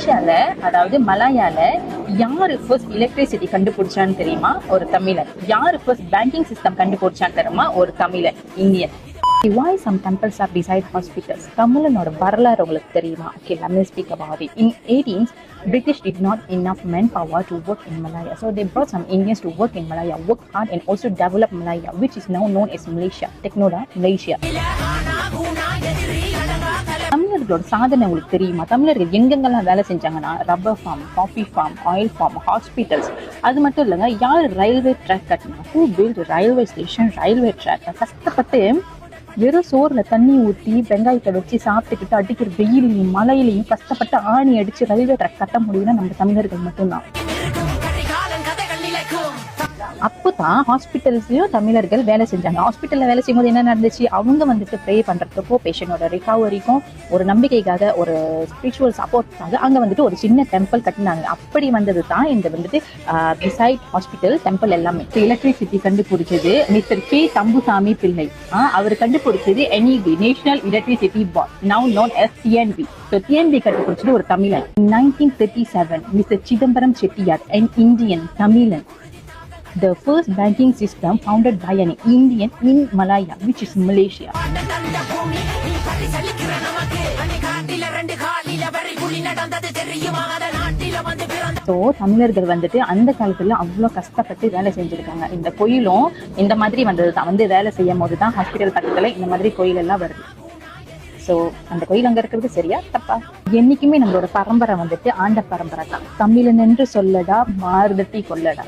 மலேசியால அதாவது மலாயால யாரு ஃபர்ஸ்ட் எலக்ட்ரிசிட்டி கண்டுபிடிச்சான்னு தெரியுமா? ஒரு தமிழன். யாரு ஃபர்ஸ்ட் பேங்கிங் சிஸ்டம் கண்டுபிடிச்சான்னு தெரியுமா? ஒரு தமிழன், Indian. Why some temples are beside hospitals? தமிழனோட வரலாறு உங்களுக்கு தெரியுமா? Okay, let me speak about it. In 18th, British did not enough manpower to work in Malaya, so they brought some Indians to work in Malaya, work hard and also develop Malaya, which is now known as Malaysia. Teknoda, Malaysia. தமிழர்களோட சாதனை உங்களுக்கு தெரியுமா? தமிழர்கள் எங்கெங்கெல்லாம் வேலை செஞ்சாங்கன்னா rubber farm, coffee farm, oil farm, hospitals. அது மட்டும் இல்லைங்க, யார் ரயில்வே ட்ராக் கட்டினா? Who build railway station, railway track? கஷ்டப்பட்டு வெறும் சோறுல தண்ணி ஊற்றி வெங்காயத்தை வச்சு சாப்பிட்டுக்கிட்டு அடிக்கிற வெயிலையும் மழையிலையும் கஷ்டப்பட்டு ஆணி அடிச்சு ரயில்வே ட்ராக் கட்ட முடியும்னா நம்ம தமிழர்கள் மட்டும்தான். அப்போதான் ஹாஸ்பிட்டல்ஸ்லயும் தமிழர்கள் வேலை செஞ்சாங்க. ஹாஸ்பிட்டல்ல வேலை செய்யும்போது என்ன நடந்துச்சு? அவங்க வந்துட்டு ப்ரே பண்றதுக்கோ பேஷண்டோட ரிகவரிக்கும் ஒரு நம்பிக்கைக்காக ஒரு ஸ்பிரிச்சுவல் சப்போர்ட்காக அங்க வந்துட்டு ஒரு சின்ன டெம்பிள் கட்டினாங்க. அப்படி வந்தது தான் இந்த வந்துட்டு பிசைட் ஹாஸ்பிட்டல் டெம்பிள் எல்லாமே. எலக்ட்ரிசிட்டி கண்டுபிடிச்சது மிஸ்டர் கே தம்புசாமி பிள்ளை. அவர் கண்டுபிடிச்சது NEB, national electricity board, now known as TNB. TNB கண்டுபிடிச்சது ஒரு தமிழன். 1937 mister Chidambaram Chettiar, an Indian தமிழன். The first banking system founded by an Indian in Malaya, which is Malaysia. So தமிழர்கள் வந்துட்டு அந்த காலத்துல அவ்வளோ கஷ்டப்பட்டு வேலை செஞ்சிருக்காங்க. இந்த கோயிலும் இந்த மாதிரி வந்தது தான். வந்து வேலை செய்யும் போது தான் ஹாஸ்பிட்டல் பக்கத்துல இந்த மாதிரி கோயில் எல்லாம் வருது. ஸோ அந்த கோயில் அங்க இருக்கிறது சரியா தப்பா? என்னைக்குமே நம்மளோட பரம்பரை வந்துட்டு ஆண்ட பரம்பரை தான். தமிழன் என்று சொல்லடா, மாறுதட்டி கொள்ளடா.